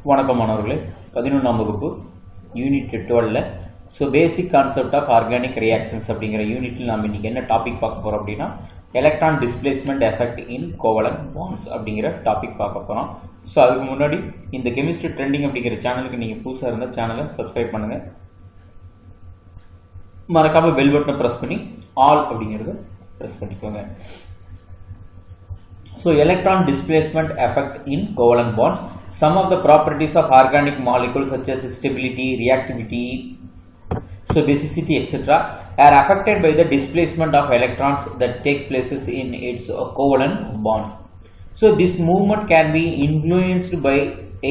வணக்கம் மாணவர்களே, 11ஆம் வகுப்பு யூனிட் 12ல basic concept of organic reactions அப்படிங்கிற யூனிட்டில் நாம் இன்னைக்கு என்ன டாபிக் பார்க்க போகிறோம் அப்படின்னா electron displacement effect in covalent bonds அப்படிங்கிற டாபிக் பார்க்க போகிறோம். ஸோ அதுக்கு முன்னாடி இந்த கெமிஸ்ட்ரி ட்ரெண்டிங் அப்படிங்கிற சேனலுக்கு நீங்கள் புதுசாக இருந்தால் சேனலை சப்ஸ்கிரைப் பண்ணுங்கள். மறக்காமல் பெல் பட்டனை ப்ரெஸ் பண்ணி ஆல் அப்படிங்கிறத ப்ரெஸ் பண்ணிக்கோங்க. So electron displacement effect in covalent bonds. Some of the properties of organic molecules such as stability, reactivity, so basicity etc. are affected by the displacement of electrons that take places in its covalent bonds. So this movement can be influenced by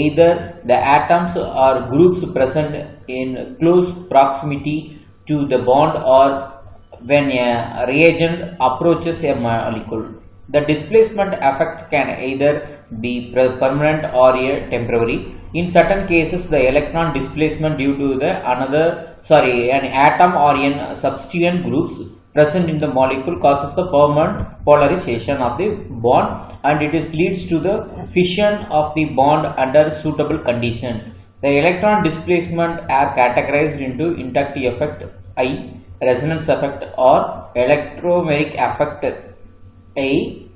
either the atoms or groups present in close proximity to the bond or when a reagent approaches a molecule. The displacement effect can either be permanent or temporary. In certain cases, the electron displacement due to an atom or an substituent groups present in the molecule causes the permanent polarization of the bond, and it leads to the fission of the bond under suitable conditions. The electron displacement are categorized into inductive effect I, resonance effect or electromeric effect I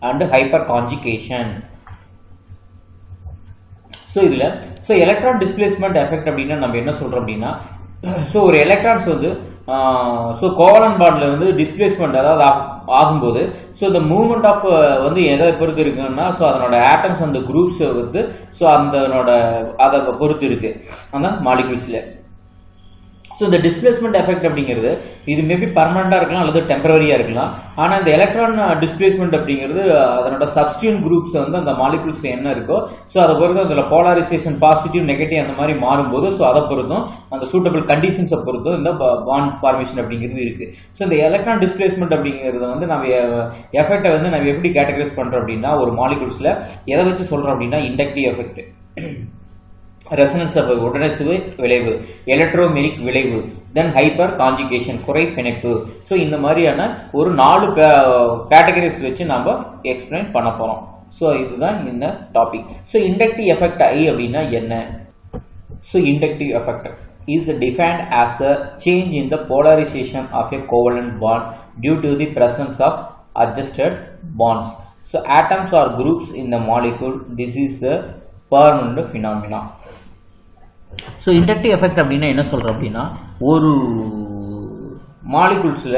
and hyperconjugation. So electron displacement effect அப்படினா நம்ம என்ன சொல்றோம் அப்படினா ஒரு electrons covalent பாண்ட்ல displacement அதாவது ஆகும்போது the movement of எதை பொறுத்து இருக்குன்னா அதனோட ஆட்டம்ஸ் அந்த குரூப்ஸ் அதை பொறுத்து இருக்கு அந்த மாலிகுல்ஸ்ல. இந்த டிஸ்பிளேஸ்மெண்ட் எஃபெக்ட் அப்படிங்கிறது இது மேபி பர்மனண்டா இருக்கலாம் அல்லது டெம்பரரியா இருக்கலாம். ஆனா இந்த எலக்ட்ரான் டிஸ்பிளேஸ்மெண்ட் அப்படிங்கிறது அதனோட சப்ஸ்டிட்யூயன்ட் குரூப்ஸ் அந்த மாலிகுல்ஸ்ல என்ன இருக்கோ அதை பொறுத்து அதுல போலரைசேஷன் பாசிட்டிவ் நெகட்டிவ் அந்த மாதிரி மாறும்போது அதை பொறுத்தும் அந்த சூட்டபிள் கண்டிஷன்ஸை பொறுத்தும் இந்த பாண்ட் ஃபார்மேஷன் அப்படிங்கிறது இருக்கு. இந்த எலக்ட்ரான் டிஸ்பிளேஸ்மெண்ட் அப்படிங்கிறது நம்ம எஃபெக்டை நம்ம எப்படி கேட்டகரைஸ் பண்றோம் அப்படின்னா ஒரு மாலிகுல்ஸ்ல எதை வச்சு சொல்றோம் அப்படின்னா இண்டக்டிவ் எஃபெக்ட், ரெசனன்ஸ் உடனடிசுவை விளைவு, எலக்ட்ரோமெரிக் விளைவு, தென் ஹைப்பர் கான்ஜுகேஷன் குறை பிணைப்பு. இந்த மாதிரியான ஒரு 4 கேட்டகரிஸ் வச்சு நம்ம எக்ஸ்பிளைன் பண்ண போறோம். இதுதான் இந்த டாபிக். இண்டக்டிவ் எஃபெக்ட் ஐ அப்படின்னா என்ன? Inductive effect is defined as the change in the polarization of a covalent bond due to the presence of adjusted bonds. Atoms or groups in the molecule. This is the permanent phenomena. Inductive effect அப்படின்னா என்ன சொல்றோம் அப்படின்னா ஒரு மாலிகுல்ஸ்ல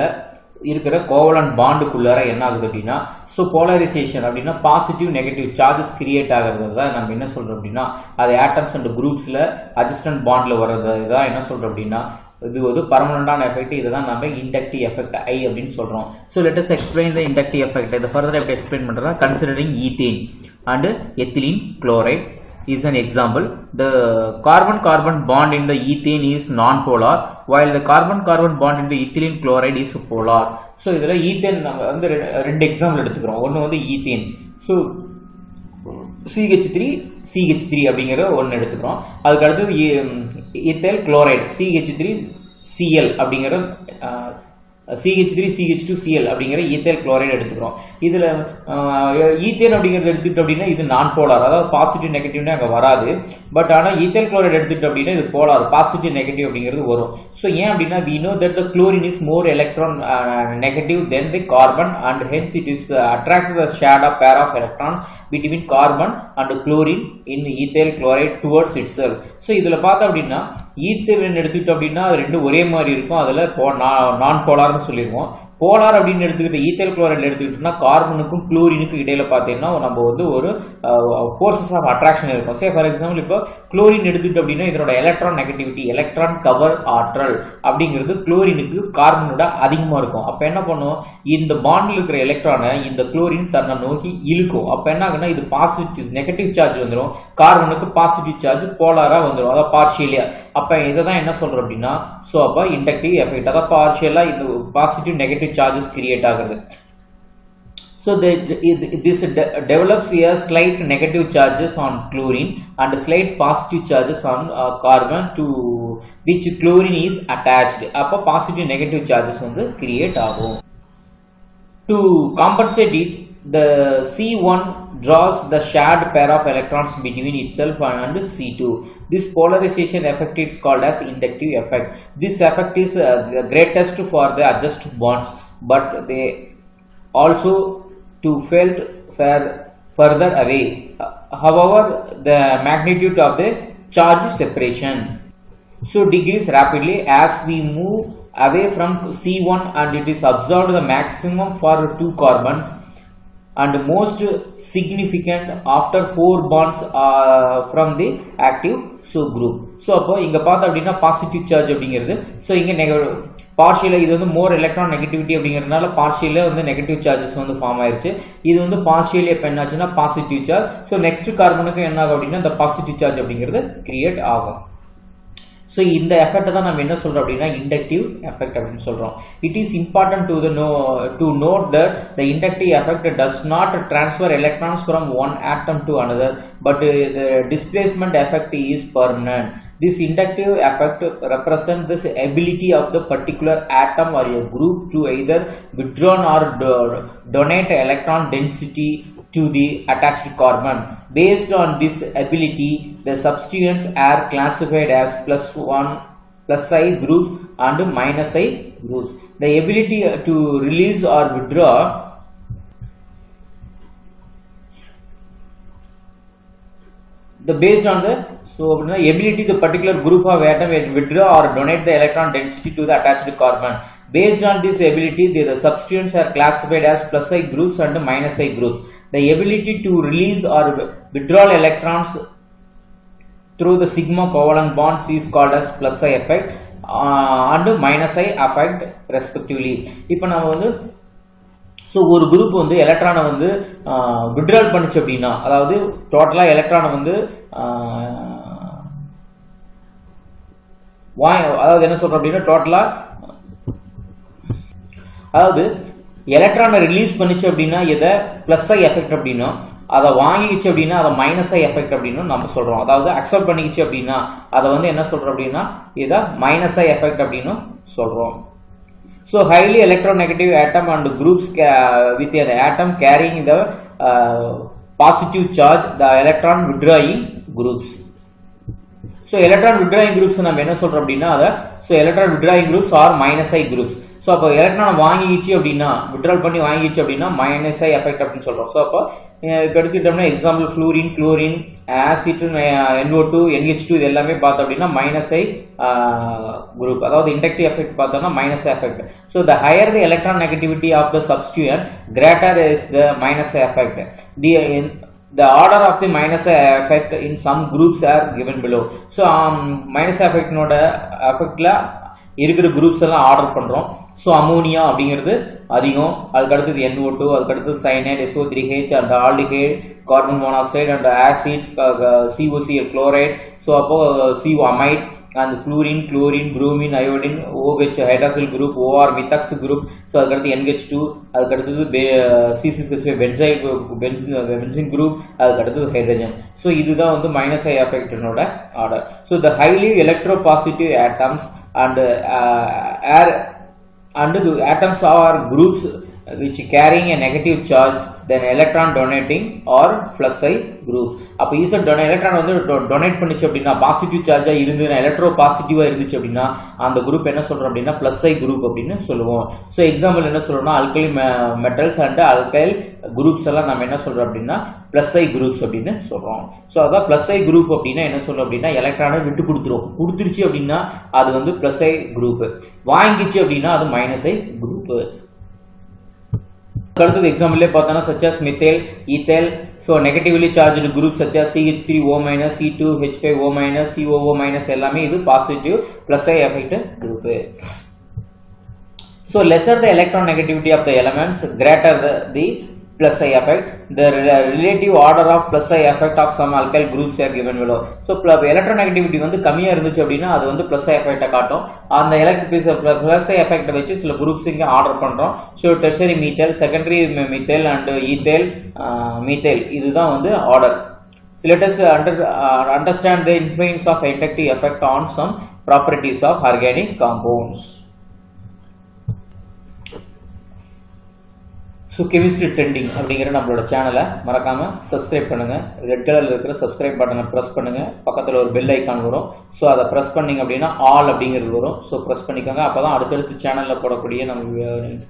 இருக்கிற covalent பாண்டுக்குள்ளார என்ன ஆகுது அப்படின்னா polarisation அப்படின்னா பாசிட்டிவ் நெகட்டிவ் சார்ஜஸ் கிரியேட் ஆகிறது தான் நம்ம என்ன சொல்றோம் அப்படின்னா அது ஆட்டம்ஸ் அண்ட் குரூப்ஸ்ல அட்ஜஸ்டன்ட் பாண்ட்ல வர்றது தான் என்ன சொல்றோம் அப்படின்னா இது ஒரு பர்மனண்டான எஃபெக்ட். இதுதான் நம்ம இண்டக்டிவ் எஃபெக்ட் ஐ அப்படின்னு சொல்றோம். let us explain the inductive effect. இதை further எப்படி எக்ஸ்பிளைன் பண்றோம்னா considering ethane and ethylene chloride is an example. The carbon-carbon bond in the ethane is non-polar while the carbon-carbon bond in the ethylene chloride is polar. இதுல ethane நம்ம ரெண்டு example எடுத்துக்கிறோம். ஒன்று ethane CH3 அப்படிங்கிற ஒன்று எடுத்துக்கிறோம். அதுக்கு அடுத்தது ஈத்தைல் குளோரைடு CH3Cl அப்படிங்கிற CH3CH2Cl அப்படிங்கிற ஈத்தைல் குளோரைடு எடுத்துக்கிறோம். இதுல ஈத்தேன் அப்படிங்கிறது எடுத்துக்கிட்டோம் அப்படின்னா இது நான் போலார், அதாவது பாசிட்டிவ் நெகட்டிவ்னு அங்கே வராது. பட் ஆனால் ஈத்தைல் குளோரைடு எடுத்துக்கிட்டோம் அப்படின்னா இது போலார், பாசிட்டிவ் நெகட்டிவ் அப்படிங்கிறது வரும். ஏன் அப்படின்னா we know that the chlorine is more electron negative than the carbon and hence it is attracted the shared pair of electrons between carbon and chlorine in ethyl chloride towards itself. இதுல பார்த்தோம் அப்படின்னா ethane எடுத்துக்கிட்டோம் அப்படின்னா அது ரெண்டு ஒரே மாதிரி இருக்கும். அதுல நான் போலார்னு சொல்லிடுவோம். போலார் அப்படின்னு எடுத்துக்கிட்டு ஈத்தைல் குளோரைடு எடுத்துக்கிட்டோம்னா கார்பனுக்கும் குளோரினுக்கும் இடையில பார்த்தீங்கன்னா நம்ம ஒரு ஃபோர்ஸஸ் ஆஃப் அட்ராக்ஷன் இருக்கும். ஃபார் எக்ஸாம்பிள் இப்போ குளோரின் எடுத்துக்கிட்டோம் அப்படின்னா இதனோட எலக்ட்ரான் நெகட்டிவிட்டி, எலக்ட்ரான் கவர் ஆற்றல் அப்படிங்கிறது குளோரினுக்கு கார்பனோட அதிகமா இருக்கும். அப்ப என்ன பண்ணும், இந்த பாண்டில் இருக்கிற எலக்ட்ரானை இந்த குளோரின் தன்னை நோக்கி இழுக்கும். அப்ப என்ன ஆகுனா இது பாசிட்டிவ் நெகட்டிவ் சார்ஜ் வந்துடும், கார்பனுக்கு பாசிட்டிவ் சார்ஜ் போலாரா வந்துடும், அதாவது பார்ஷியலியா. அப்ப இதைதான் என்ன சொல்றோம் அப்படின்னா அப்ப இண்டக்டிவ் எஃபெக்ட், அதாவது பார்ஷியலா இந்த பாசிட்டிவ் நெகட்டிவ் சார்ஜஸ் கிரியேட் ஆகுது. This develops a slight negative charges on chlorine and slight positive charges on carbon to which chlorine is attached. அப்ப positive negative charges create ஆகும். To compensate it, the C1 draws the shared pair of electrons between itself and C2. This polarization effect is called as inductive effect. This effect is greatest for the adjust bonds, but they also too felt further away. However, the magnitude of the charge separation so decrease rapidly as we move away from C1, and it is observed the maximum for 2 carbons and most significant after 4 bonds from the active group. So அப்போ இங்க பார்த்தா அப்படின்னா positive charge அப்படிங்கிறது so இங்க பார்ஷியலா இது வந்து மோர் electron negativity அப்படிங்கிறதுனால பார்ஷியலா வந்து நெகட்டிவ் சார்ஜஸ் வந்து ஃபார்ம் ஆயிருச்சு. இது வந்து பார்ஷியலி இப்போ என்னாச்சுன்னா பாசிட்டிவ் சார்ஜ். ஸோ நெக்ஸ்ட் கார்பனுக்கு என்ன ஆகும் அப்படின்னா இந்த பாசிட்டிவ் சார்ஜ் அப்படிங்கிறது கிரியேட் ஆகும். ஸோ இந்த எஃபெக்ட் தான் நம்ம என்ன சொல்றோம் அப்படின்னா இண்டக்டிவ் எஃபெக்ட் அப்படின்னு சொல்றோம். It is important to note that the inductive effect does not transfer electrons from one atom to another, but the displacement effect is permanent. This inductive effect represents the ability of the particular atom or a group to either withdraw or donate electron density to the attached carbon. Based on this ability, the substituents are classified as plus I groups and minus I groups. The ability to release or withdraw based on the ability the particular group of atom will withdraw or donate the electron density to the attached carbon. Based on this ability, the substituents are classified as plus I groups and minus I groups. The ability to release or withdraw electrons through the sigma covalent bonds is called as plus I effect and minus I effect respectively. இப்போ நம்ம வந்து so ஒரு group வந்து எலக்ட்ரானை வந்து withdrawal பண்ணுச்சு அப்படின்னா, அதாவது டோட்டலாக எலக்ட்ரானை வந்து அதாவது என்ன சொல்றோம் அப்படின்னா டோட்டலாக அதாவது எலக்ட்ரானை ரிலீஸ் பண்ணிச்சு அப்படின்னா இதை பிளஸ் ஐ எஃபெக்ட் அப்படின்னும், அதை வாங்கிக்கிச்சு அப்படின்னா அதை மைனஸ் ஐ எஃபெக்ட் அப்படின்னு நம்ம சொல்றோம். அதாவது அக்செப்ட் பண்ணிக்கிச்சு அப்படின்னா அதை வந்து என்ன சொல்றோம் அப்படின்னா இதை மைனஸ் ஐ எஃபெக்ட் அப்படின்னு சொல்றோம். So highly electronegative atom and groups with an atom carrying the positive charge, the electron withdrawing groups. So electron withdrawing groups நம்ம என்ன சொல்றோம் அப்படின்னா அத electron withdrawing groups or minus I groups. So அப்போ electron வாங்கிக்கிச்சு அப்படின்னா withdrawal பண்ணி வாங்கிக்கிச்சு அப்படின்னா minus I effect அப்படின்னு சொல்றோம். ஸோ அப்போ இப்போ எடுத்துக்கிட்டோம்னா example fluorine, chlorine, acid, NO2, NH2 இது எல்லாமே பார்த்தோம் அப்படின்னா மைனஸ் ஐ குரூப், அதாவது இண்டக்டிவ் எஃபெக்ட் பார்த்தோம்னா minus I effect. So the higher the electronegativity of the substituent greater is the minus I effect. The order of the minus effect in some groups are given below. So minus effect நோட effectல இருக்கிற groups எல்லாம் order பண்றோம். So ammonia அப்படிங்கிறது அதிகம், அதுக்கு அடுத்தது NO2, அதுக்கு அடுத்தது cyanide, SO3H and aldehyde, carbon monoxide and acid, COCl chloride, so அப்போ CO amide and fluorine, chlorine, bromine, iodine, OH hydroxyl group, OR methox group, so அதுக்கு NH2, அதுக்கு அடுத்தது C6H5 benzene group, அதுக்கு அடுத்தது hydrogen. So இதுதான் வந்து minus I effect நோட order. So the highly electropositive atoms and the atoms are groups which carrying a negative charge, then electron donating or plus I group. அப்போ Eicher electron வந்து donate பண்ணிச்சு அப்படின்னா positive சார்ஜா இருந்து electro பாசிட்டிவா இருந்துச்சு அப்படின்னா அந்த குரூப் என்ன சொல்றோம் அப்படின்னா பிளஸ் ஐ குரூப் அப்படின்னு சொல்லுவோம். ஸோ எக்ஸாம்பிள் என்ன சொல்றோம்னா alkyl metals and alkyl groups எல்லாம் நம்ம என்ன சொல்றோம் அப்படின்னா பிளஸ் ஐ குரூப்ஸ் அப்படின்னு சொல்றோம். ஸோ அதான் பிளஸ் ஐ குரூப் அப்படின்னா என்ன சொல்றோம் அப்படின்னா எலக்ட்ரானை விட்டு கொடுத்துருச்சு அப்படின்னா அது வந்து பிளஸ் ஐ குரூப், வாங்கிச்சு அப்படின்னா அது மைனஸ் ஐ குரூப். அடுத்தது எக்ஸாம்பிளே பார்த்தோம்னா such as methyl, ethyl, so negatively charged groups such as CH3O-, C2H5O-, COO- எல்லாமே இது positive plus I effect group. So lesser the electron negativity of the elements, greater the plus I effect. The relative order of plus I effect of some alkyl groups are given below. So electronegativity வந்து கம்மியா இருந்துச்சு அப்படின்னா அது வந்து plus I effect காட்டும். அந்த electric plus I effect வச்சு சில groups இங்க ஆர்டர் பண்றோம். So tertiary methyl, secondary methyl and ethyl, methyl இதுதான் வந்து order. So let us understand the influence of inductive effect on some properties of organic compounds. So chemistry trending அப்படிங்கிற நம்மளோட சேனலை மறக்காமல் சப்ஸ்கிரைப் பண்ணுங்கள். ரெட் கலரில் இருக்கிற சப்ஸ்கிரைப் பட்டனை ப்ரெஸ் பண்ணுங்கள். பக்கத்தில் ஒரு பெல் ஐக்கான் வரும். ஸோ அதை ப்ரெஸ் பண்ணிங்க அப்படின்னா ஆல் அப்படிங்கிறது வரும். ஸோ ப்ரெஸ் பண்ணிக்கோங்க. அப்போ தான் அடுத்தடுத்து சேனலில் போடக்கூடிய நம்ம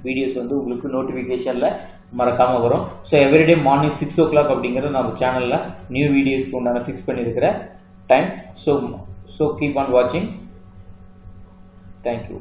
வீடியோஸ் வந்து உங்களுக்கு நோட்டிஃபிகேஷனில் மறக்காமல் வரும். ஸோ எவ்ரிடே மார்னிங் 6 o'clock அப்படிங்கிறது நம்ம சேனலில் நியூ வீடியோஸ்க்கு உண்டான ஃபிக்ஸ் பண்ணியிருக்கிற டைம். ஸோ கீப் ஆன் வாட்சிங். தேங்க்யூ.